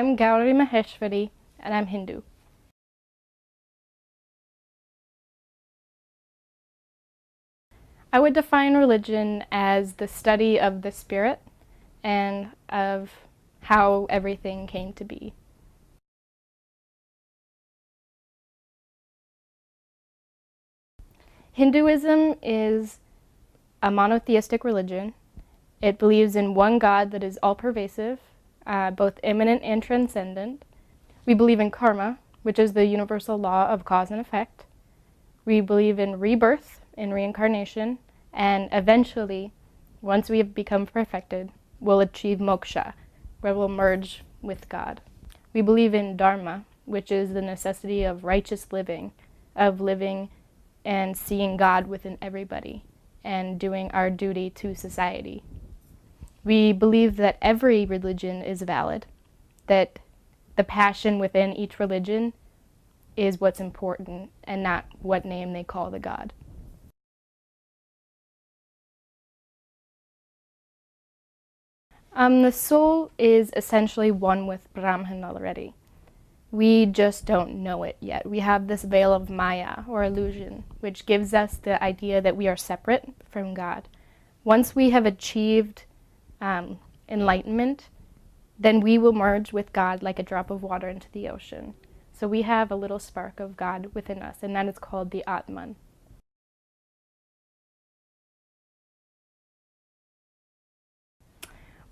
I'm Gauri Maheshwari, and I'm Hindu. I would define religion as the study of the spirit and of how everything came to be. Hinduism is a monotheistic religion. It believes in one God that is all-pervasive, both immanent and transcendent. We believe in karma, which is the universal law of cause and effect. We believe in rebirth, in reincarnation, and eventually, once we have become perfected, we'll achieve moksha, where we'll merge with God. We believe in dharma, which is the necessity of righteous living, of living and seeing God within everybody, and doing our duty to society. We believe that every religion is valid, that the passion within each religion is what's important and not what name they call the God. The soul is essentially one with Brahman already. We just don't know it yet. We have this veil of Maya, or illusion, which gives us the idea that we are separate from God. Once we have achieved enlightenment, then we will merge with God like a drop of water into the ocean. So we have a little spark of God within us, and that is called the Atman.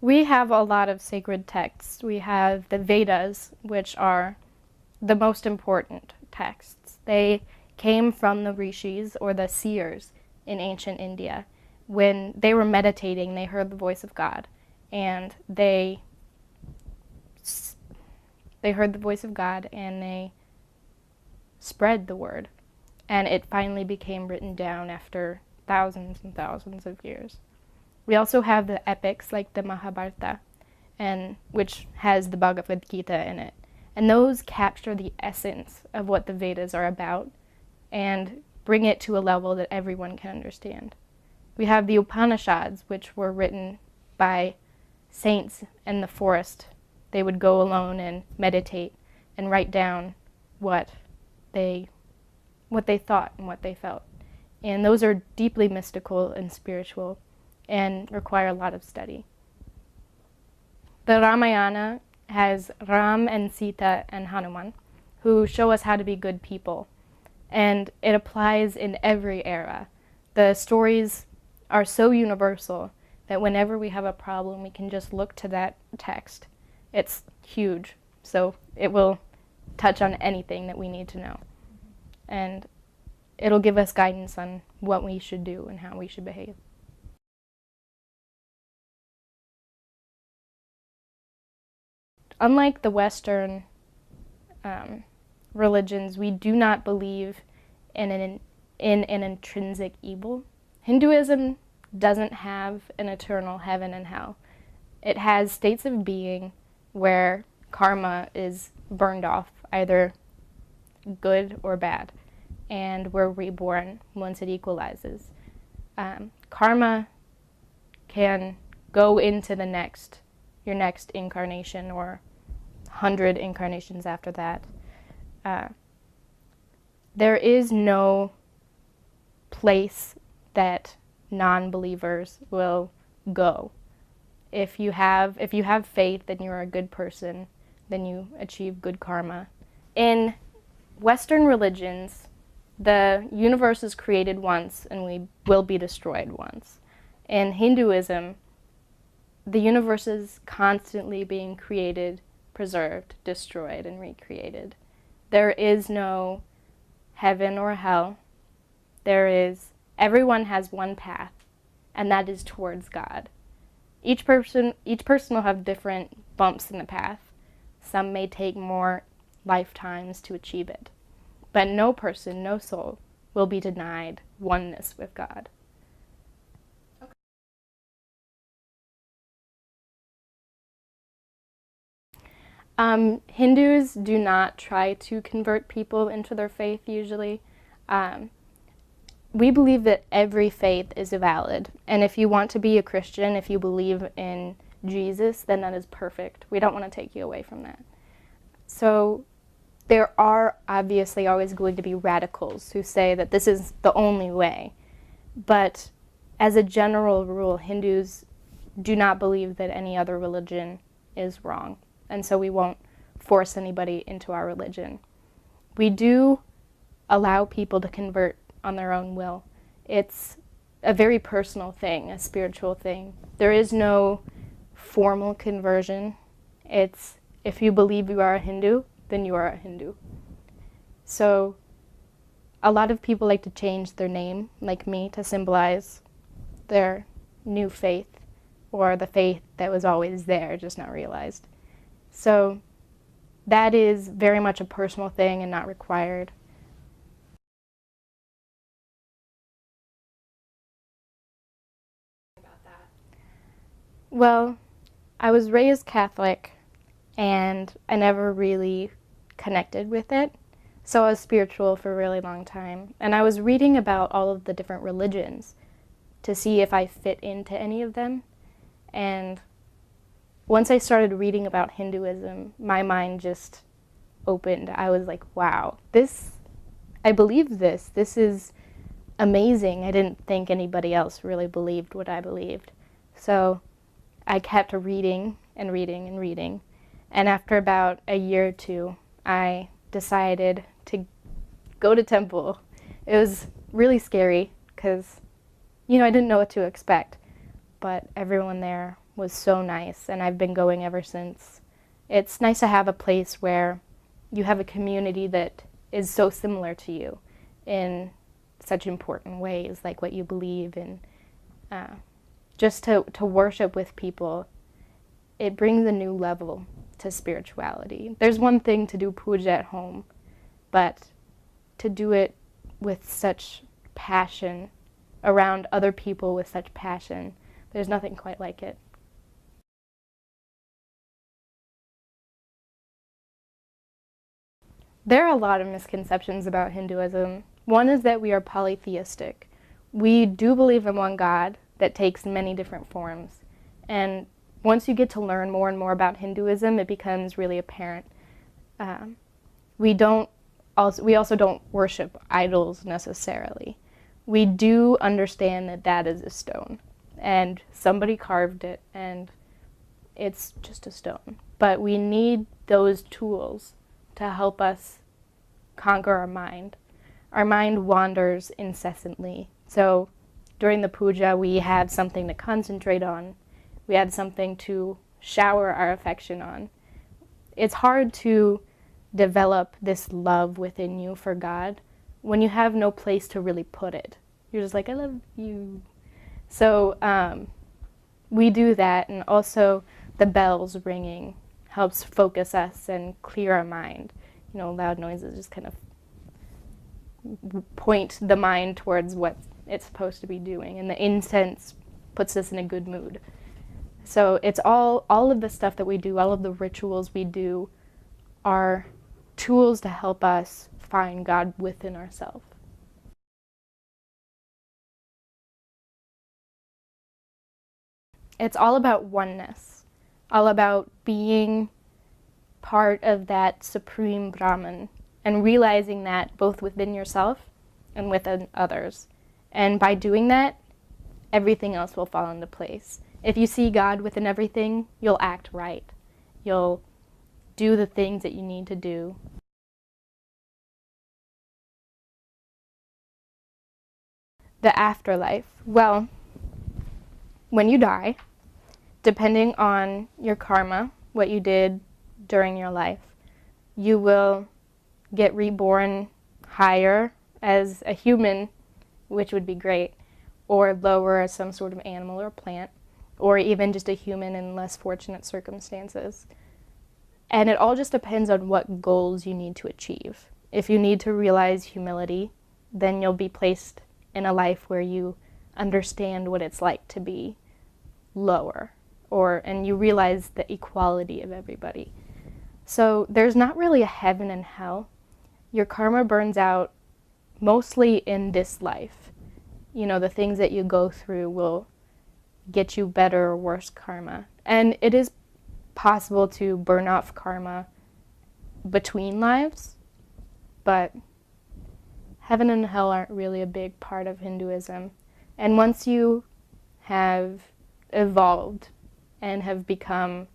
We have a lot of sacred texts. We have the Vedas, which are the most important texts. They came from the rishis, or the seers, in ancient India. When they were meditating, they heard the voice of God, and they heard the voice of God, and they spread the word. And it finally became written down after thousands and thousands of years. We also have the epics like the Mahabharata, which has the Bhagavad Gita in it. And those capture the essence of what the Vedas are about and bring it to a level that everyone can understand. We have the Upanishads, which were written by saints in the forest. They would go alone and meditate and write down what they thought and what they felt. And those are deeply mystical and spiritual and require a lot of study. The Ramayana has Ram and Sita and Hanuman, who show us how to be good people. And it applies in every era. The stories are so universal that whenever we have a problem, we can just look to that text. It's huge, so it will touch on anything that we need to know. And it'll give us guidance on what we should do and how we should behave. Unlike the Western religions, we do not believe in an intrinsic evil. Hinduism doesn't have an eternal heaven and hell. It has states of being where karma is burned off, either good or bad, and we're reborn once it equalizes. Karma can go into your next incarnation or 100 incarnations after that. There is no place that non-believers will go. If you have faith, then you're a good person, then you achieve good karma. In Western religions, the universe is created once and we will be destroyed once. In Hinduism, the universe is constantly being created, preserved, destroyed, and recreated. There is no heaven or hell. Everyone has one path, and that is towards God. Each person will have different bumps in the path. Some may take more lifetimes to achieve it. But no person, no soul, will be denied oneness with God. Hindus do not try to convert people into their faith usually. We believe that every faith is valid, and if you want to be a Christian, if you believe in Jesus, then that is perfect. We don't want to take you away from that. So there are obviously always going to be radicals who say that this is the only way. But as a general rule, Hindus do not believe that any other religion is wrong. And so we won't force anybody into our religion. We do allow people to convert on their own will. It's a very personal thing, a spiritual thing. There is no formal conversion. It's if you believe you are a Hindu, then you are a Hindu. So a lot of people like to change their name, like me, to symbolize their new faith, or the faith that was always there, just not realized. So that is very much a personal thing and not required. Well, I was raised Catholic, and I never really connected with it. So I was spiritual for a really long time. And I was reading about all of the different religions to see if I fit into any of them. And once I started reading about Hinduism, my mind just opened. I was like, wow, I believe this. This is amazing. I didn't think anybody else really believed what I believed. So I kept reading and reading and reading. And after about a year or two, I decided to go to temple. It was really scary because, I didn't know what to expect. But everyone there was so nice, and I've been going ever since. It's nice to have a place where you have a community that is so similar to you in such important ways, like what you believe in. Just to worship with people, it brings a new level to spirituality. There's one thing to do puja at home, but to do it with such passion, around other people with such passion, there's nothing quite like it. There are a lot of misconceptions about Hinduism. One is that we are polytheistic. We do believe in one God that takes many different forms. And once you get to learn more and more about Hinduism, it becomes really apparent. We also don't worship idols necessarily. We do understand that that is a stone, and somebody carved it, and it's just a stone. But we need those tools to help us conquer our mind. Our mind wanders incessantly. So during the puja, we have something to concentrate on. We had something to shower our affection on. It's hard to develop this love within you for God when you have no place to really put it. You're just like, I love you. So we do that, and also the bells ringing helps focus us and clear our mind. Loud noises just kind of point the mind towards what it's supposed to be doing, and the incense puts us in a good mood. So it's all of the stuff that we do, all of the rituals we do are tools to help us find God within ourselves. It's all about oneness, all about being part of that supreme Brahman and realizing that both within yourself and within others. And by doing that, everything else will fall into place. If you see God within everything, you'll act right. You'll do the things that you need to do. The afterlife. Well, when you die, depending on your karma, what you did during your life, you will get reborn higher as a human, which would be great, or lower as some sort of animal or plant, or even just a human in less fortunate circumstances. And it all just depends on what goals you need to achieve. If you need to realize humility, then you'll be placed in a life where you understand what it's like to be lower, and you realize the equality of everybody. So there's not really a heaven and hell. Your karma burns out mostly in this life. The things that you go through will get you better or worse karma. And it is possible to burn off karma between lives, but heaven and hell aren't really a big part of Hinduism. And once you have evolved and have become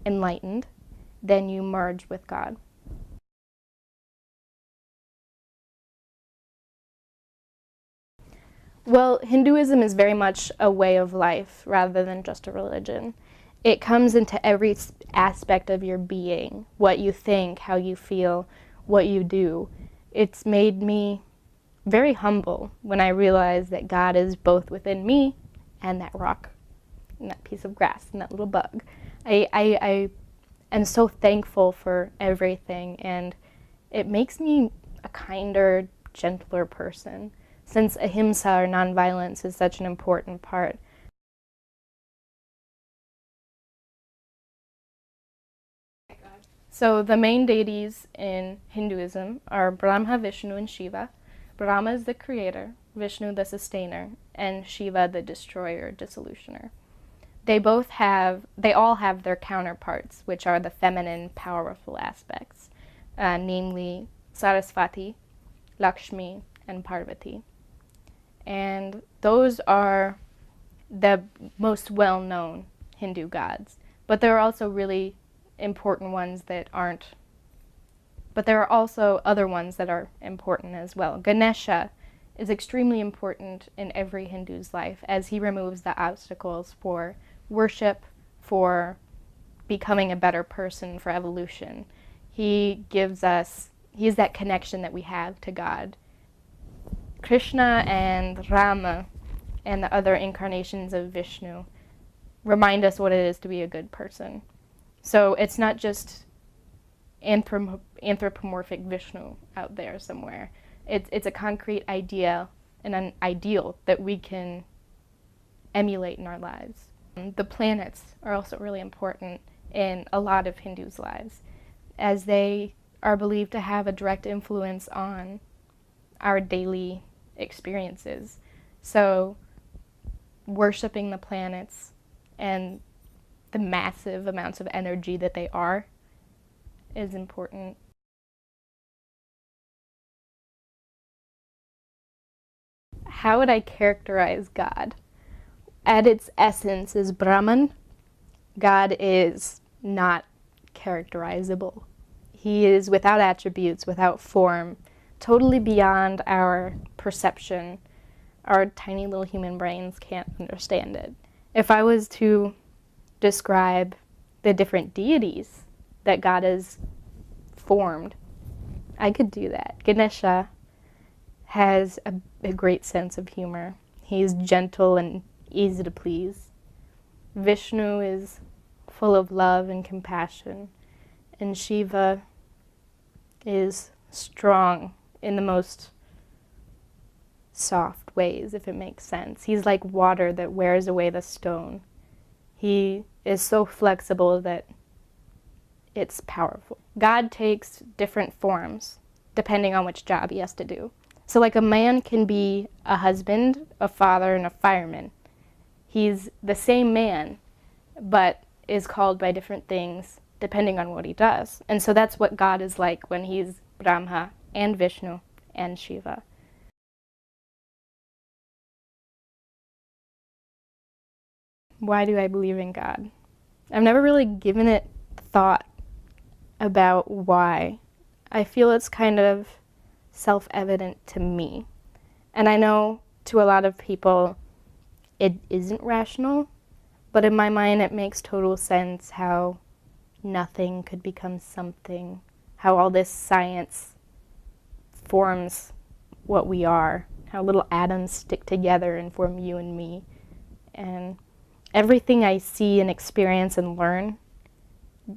enlightened, then you merge with God. Well, Hinduism is very much a way of life rather than just a religion. It comes into every aspect of your being, what you think, how you feel, what you do. It's made me very humble when I realized that God is both within me and that rock and that piece of grass and that little bug. I am so thankful for everything, and it makes me a kinder, gentler person, since ahimsa, or nonviolence, is such an important part. So the main deities in Hinduism are Brahma, Vishnu, and Shiva. Brahma is the creator, Vishnu the sustainer, and Shiva the destroyer, dissolutioner. They all have their counterparts, which are the feminine, powerful aspects, namely Saraswati, Lakshmi, and Parvati. And those are the most well-known Hindu gods. But there are also really important ones that aren't. But there are also other ones that are important as well. Ganesha is extremely important in every Hindu's life, as he removes the obstacles for worship, for becoming a better person, for evolution. He's that connection that we have to God. Krishna and Rama and the other incarnations of Vishnu remind us what it is to be a good person. So it's not just anthropomorphic Vishnu out there somewhere. It's a concrete idea and an ideal that we can emulate in our lives. The planets are also really important in a lot of Hindus' lives, as they are believed to have a direct influence on our daily experiences. So worshiping the planets and the massive amounts of energy that they are is important. How would I characterize God? At its essence is Brahman. God is not characterizable. He is without attributes, without form, totally beyond our perception. Our tiny little human brains can't understand it. If I was to describe the different deities that God has formed, I could do that. Ganesha has a great sense of humor. He's gentle and easy to please. Vishnu is full of love and compassion, and Shiva is strong in the most soft ways, if it makes sense. He's like water that wears away the stone. He is so flexible that it's powerful. God takes different forms depending on which job he has to do. So like a man can be a husband, a father, and a fireman. He's the same man, but is called by different things depending on what he does. And so that's what God is like when he's Brahma and Vishnu and Shiva. Why do I believe in God? I've never really given it thought about why. I feel it's kind of self-evident to me. And I know to a lot of people it isn't rational, but in my mind it makes total sense how nothing could become something, how all this science forms what we are, how little atoms stick together and form you and me. And everything I see and experience and learn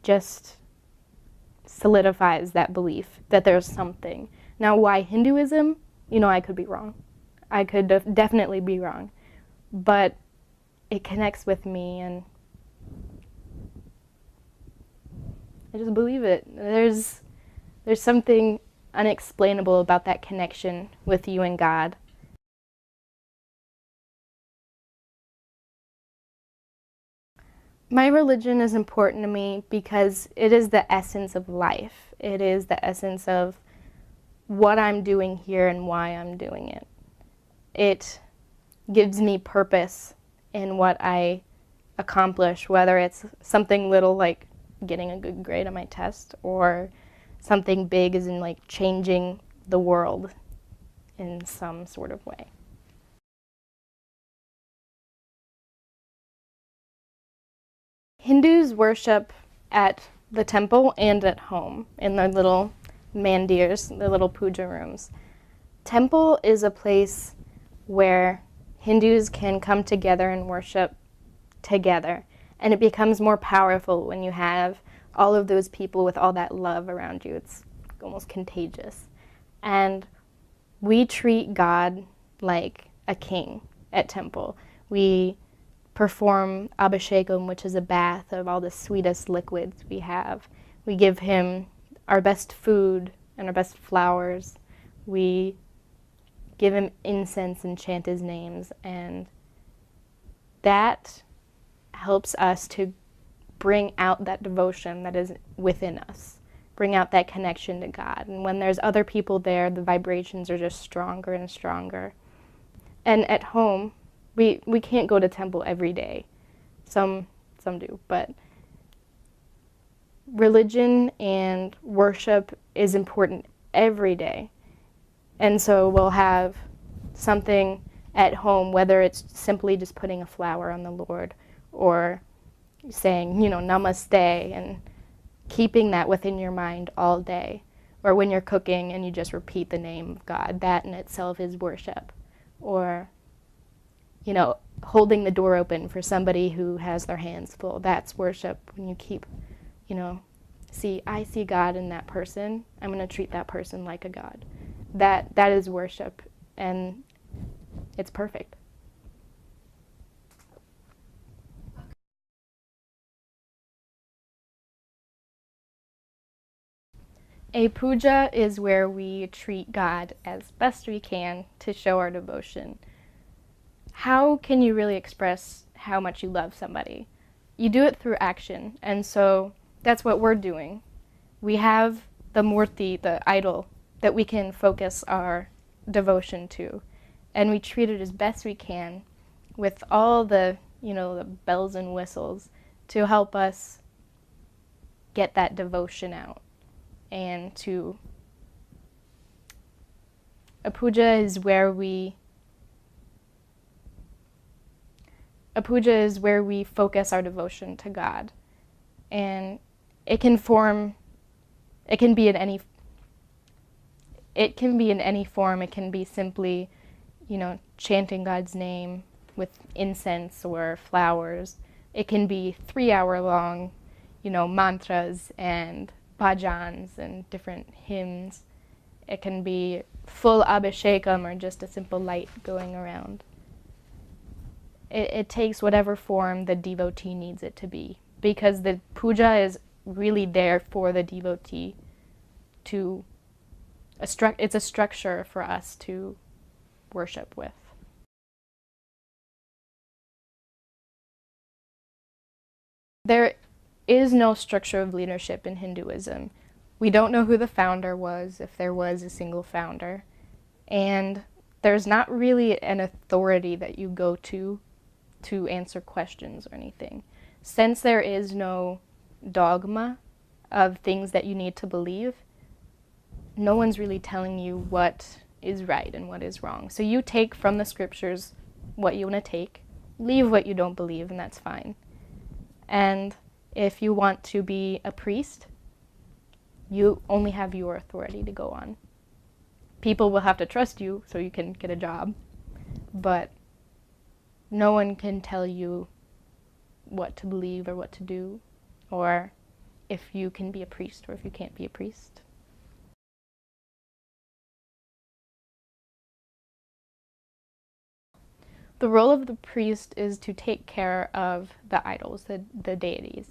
just solidifies that belief that there's something. Now, why Hinduism? I could be wrong. I could definitely be wrong. But it connects with me, and I just believe it. There's something unexplainable about that connection with you and God. My religion is important to me because it is the essence of life. It is the essence of what I'm doing here and why I'm doing it. It gives me purpose in what I accomplish, whether it's something little like getting a good grade on my test, or something big as in like changing the world in some sort of way. Hindus worship at the temple and at home in their little mandirs, the little puja rooms. Temple is a place where Hindus can come together and worship together, and it becomes more powerful when you have all of those people with all that love around you. It's almost contagious. And we treat God like a king at temple. We perform abhishekam, which is a bath of all the sweetest liquids we have. We give him our best food and our best flowers. We give him incense and chant his names, and that helps us to bring out that devotion that is within us, bring out that connection to God. And when there's other people there, the vibrations are just stronger and stronger. And at home, we can't go to temple every day. Some do, but religion and worship is important every day. And so we'll have something at home, whether it's simply just putting a flower on the Lord or saying, namaste, and keeping that within your mind all day. Or when you're cooking and you just repeat the name of God, that in itself is worship. Or, holding the door open for somebody who has their hands full, that's worship. When you keep, I see God in that person, I'm going to treat that person like a God. That is worship, and it's perfect. A puja is where we treat God as best we can to show our devotion. How can you really express how much you love somebody? You do it through action, and so that's what we're doing. We have the murti, the idol, that we can focus our devotion to, and we treat it as best we can with all the, the bells and whistles to help us get that devotion out. And a puja is where we focus our devotion to God. And it can be in any form. It can be simply, chanting God's name with incense or flowers. It can be 3-hour long, mantras and bhajans and different hymns. It can be full abhishekam or just a simple light going around. It takes whatever form the devotee needs it to be, because the puja is really there for the devotee it's a structure for us to worship with. There is no structure of leadership in Hinduism. We don't know who the founder was, if there was a single founder, and there's not really an authority that you go to answer questions or anything. Since there is no dogma of things that you need to believe, no one's really telling you what is right and what is wrong. So you take from the scriptures what you want to take, leave what you don't believe, and that's fine. And if you want to be a priest, you only have your authority to go on. People will have to trust you so you can get a job, but no one can tell you what to believe or what to do, or if you can be a priest or if you can't be a priest. The role of the priest is to take care of the idols, the deities,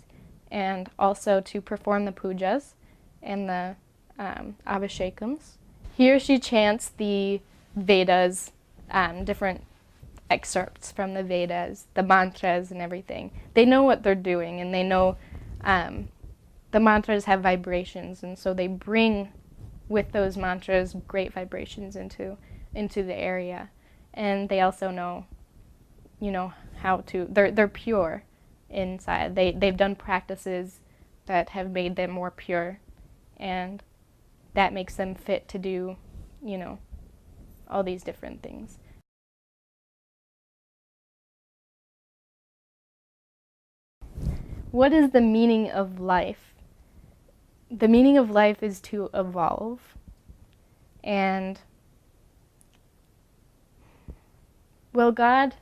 and also to perform the pujas and the abhishekams. He or she chants the Vedas, different excerpts from the Vedas, the mantras and everything. They know what they're doing, and they know the the mantras have vibrations, and so they bring with those mantras great vibrations into the area. And they also know, how to, they're pure inside. They've done practices that have made them more pure, and that makes them fit to do, all these different things. What is the meaning of life? The meaning of life is to evolve. And, well, God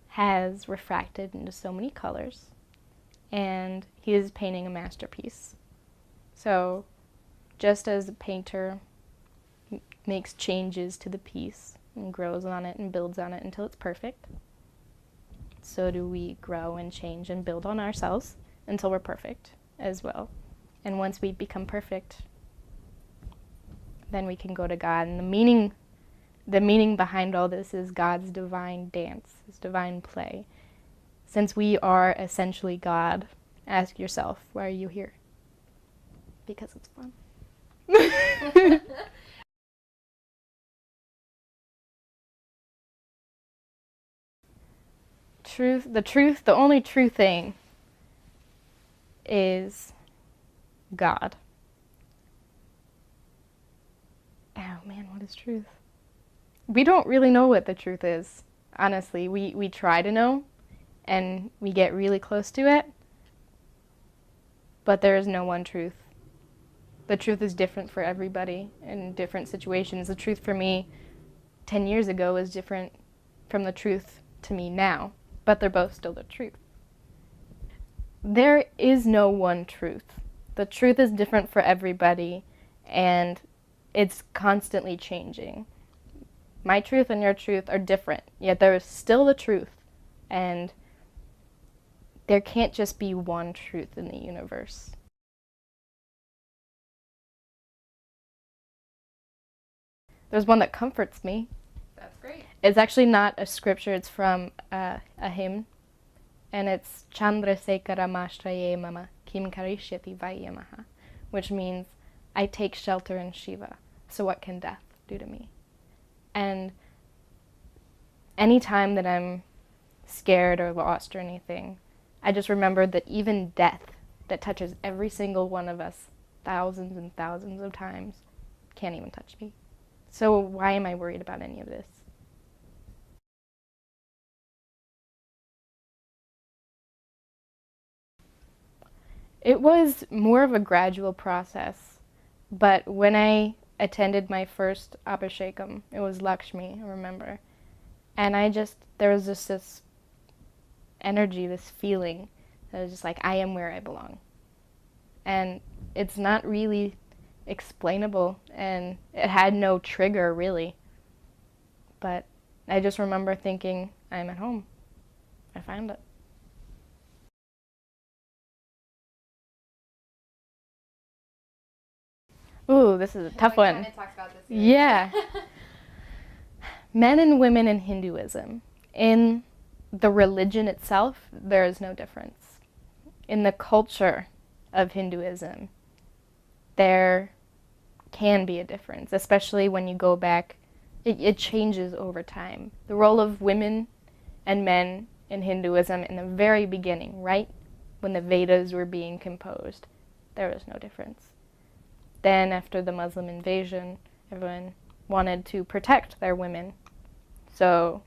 has refracted into so many colors, and he is painting a masterpiece. So, just as a painter makes changes to the piece and grows on it and builds on it until it's perfect, so do we grow and change and build on ourselves until we're perfect as well. And once we become perfect, then we can go to God. And the meaning behind all this is God's divine dance, his divine play. Since we are essentially God, ask yourself, why are you here? Because it's fun. The only true thing is God. Oh man, what is truth? We don't really know what the truth is, honestly. We try to know, and we get really close to it, but there is no one truth. The truth is different for everybody in different situations. The truth for me 10 years ago is different from the truth to me now, but they're both still the truth. There is no one truth. The truth is different for everybody, and it's constantly changing. My truth and your truth are different, yet there is still the truth, and there can't just be one truth in the universe. There's one that comforts me. That's great. It's actually not a scripture, it's from a hymn, and it's Chandrasekhara Mashtraye Mama Kim Karishyati Vayamaha, which means, I take shelter in Shiva, so what can death do to me? And any time that I'm scared or lost or anything, I just remember that even death, that touches every single one of us thousands and thousands of times, can't even touch me. So why am I worried about any of this? It was more of a gradual process, but when I attended my first Abhishekam, it was Lakshmi, I remember, and there was just this energy, this feeling, that was just like, I am where I belong. And it's not really explainable, and it had no trigger, really. But I just remember thinking, I'm at home. I found it. Ooh, this is a tough one. Kind of talked about this. Yeah. Men and women in Hinduism. In the religion itself, there is no difference. In the culture of Hinduism, there can be a difference, especially when you go back. It changes over time. The role of women and men in Hinduism in the very beginning, right when the Vedas were being composed, there was no difference. Then after the Muslim invasion, everyone wanted to protect their women, so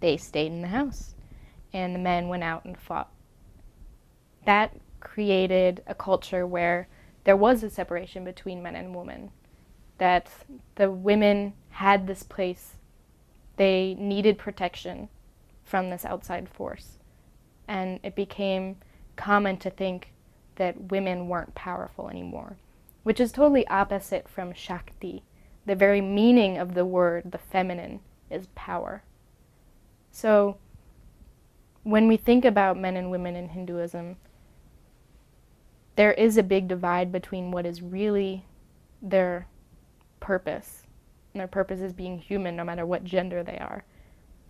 they stayed in the house, and the men went out and fought. That created a culture where there was a separation between men and women, that the women had this place, they needed protection from this outside force, and it became common to think that women weren't powerful anymore, which is totally opposite from Shakti. The very meaning of the word, the feminine, is power. So when we think about men and women in Hinduism, there is a big divide between what is really their purpose, and their purpose is being human no matter what gender they are,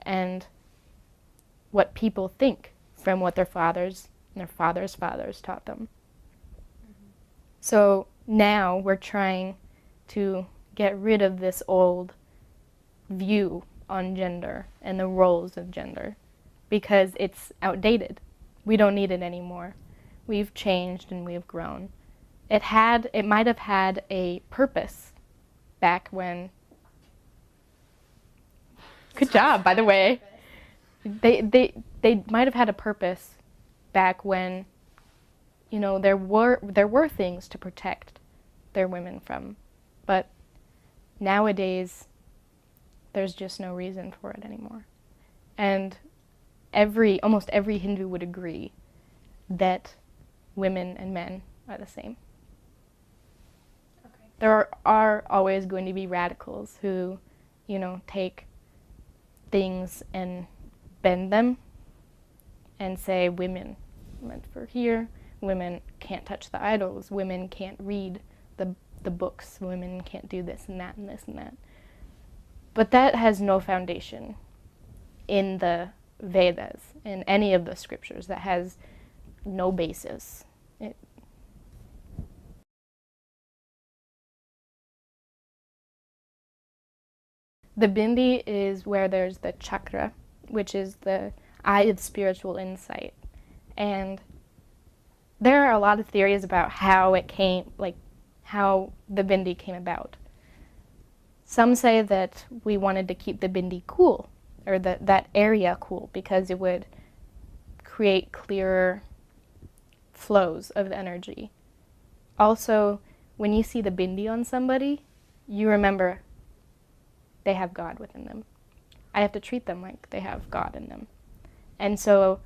and what people think from what their fathers and their fathers' fathers taught them. So now we're trying to get rid of this old view on gender and the roles of gender because it's outdated. We don't need it anymore. We've changed and we've grown. It might have had a purpose back when. Good job, by the way. They might have had a purpose back when, there were things to protect their women from, but nowadays there's just no reason for it anymore. And almost every Hindu would agree that women and men are the same. Okay. There are always going to be radicals who, take things and bend them and say women meant for here, women can't touch the idols, women can't read the books, women can't do this and that and this and that. But that has no foundation in the Vedas, in any of the scriptures. That has no basis. The bindi is where there's the chakra, which is the eye of spiritual insight. And there are a lot of theories about how how the bindi came about. Some say that we wanted to keep the bindi cool, or that area cool, because it would create clearer flows of energy. Also, when you see the bindi on somebody, you remember they have God within them. I have to treat them like they have God in them. And so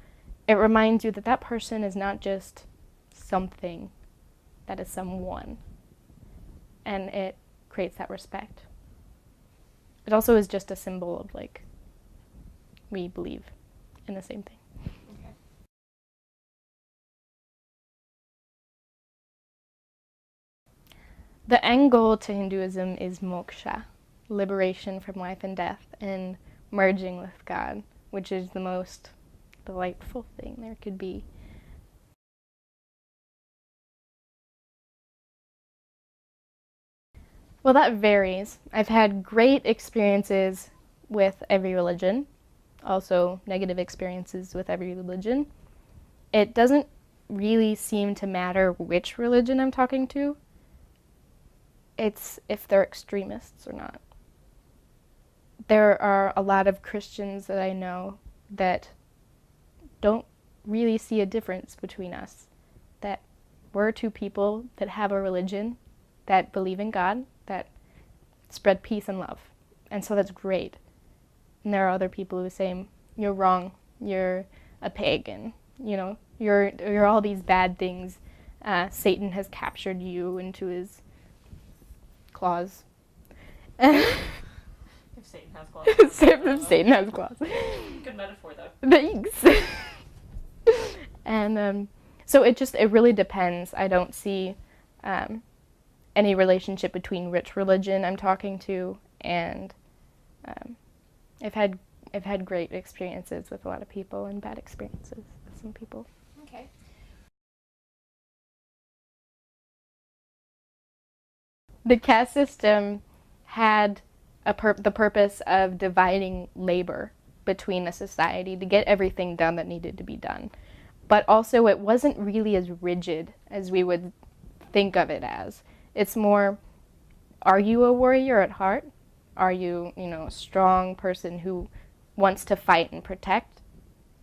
it reminds you that that person is not just something, that is someone. And it creates that respect. It also is just a symbol of we believe in the same thing. Okay. The end goal to Hinduism is moksha, liberation from life and death, and merging with God, which is the most delightful thing there could be. Well, that varies. I've had great experiences with every religion, also negative experiences with every religion. It doesn't really seem to matter which religion I'm talking to. It's if they're extremists or not. There are a lot of Christians that I know that don't really see a difference between us. That we're two people that have a religion, that believe in God, that spread peace and love. And so that's great. And there are other people who say, you're wrong, you're a pagan, you're all these bad things. Satan has captured you into his claws. If Satan has claws. If Satan has claws. Good metaphor, though. Thanks. And so it really depends. I don't see any relationship between which religion I'm talking to, and I've had great experiences with a lot of people and bad experiences with some people. Okay. The caste system had the purpose of dividing labor between a society to get everything done that needed to be done. But also it wasn't really as rigid as we would think of it as. It's more, are you a warrior at heart? Are you, a strong person who wants to fight and protect?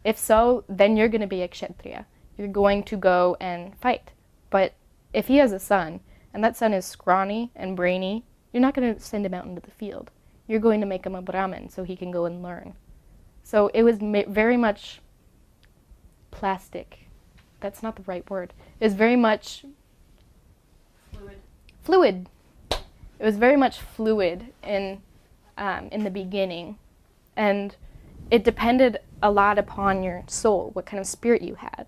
If so, then you're going to be a kshatriya. You're going to go and fight. But if he has a son, and that son is scrawny and brainy, you're not going to send him out into the field. You're going to make him a Brahmin so he can go and learn. So it was very much plastic. That's not the right word. It was very much fluid. It was very much fluid in the beginning, and it depended a lot upon your soul, what kind of spirit you had,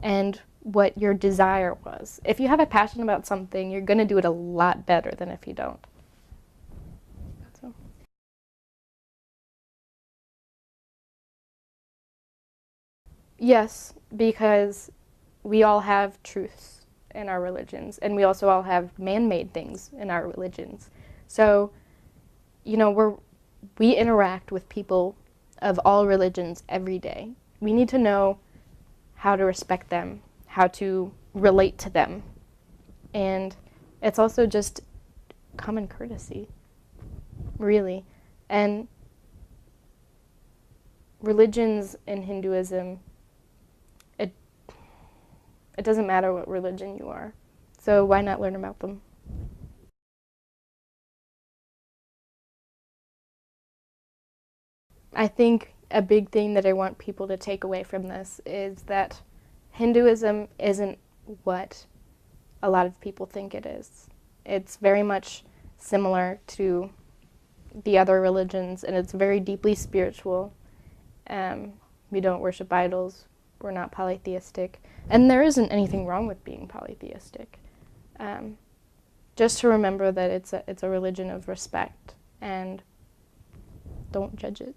and what your desire was. If you have a passion about something, you're going to do it a lot better than if you don't. So. Yes, because we all have truths in our religions, and we also all have man-made things in our religions. So, you know, we interact with people of all religions every day. We need to know how to respect them, how to relate to them, and it's also just common courtesy, really. And religions in Hinduism, it doesn't matter what religion you are. So why not learn about them? I think a big thing that I want people to take away from this is that Hinduism isn't what a lot of people think it is. It's very much similar to the other religions, and it's very deeply spiritual. We don't worship idols. We're not polytheistic. And there isn't anything wrong with being polytheistic. Just to remember that it's a religion of respect, and don't judge it.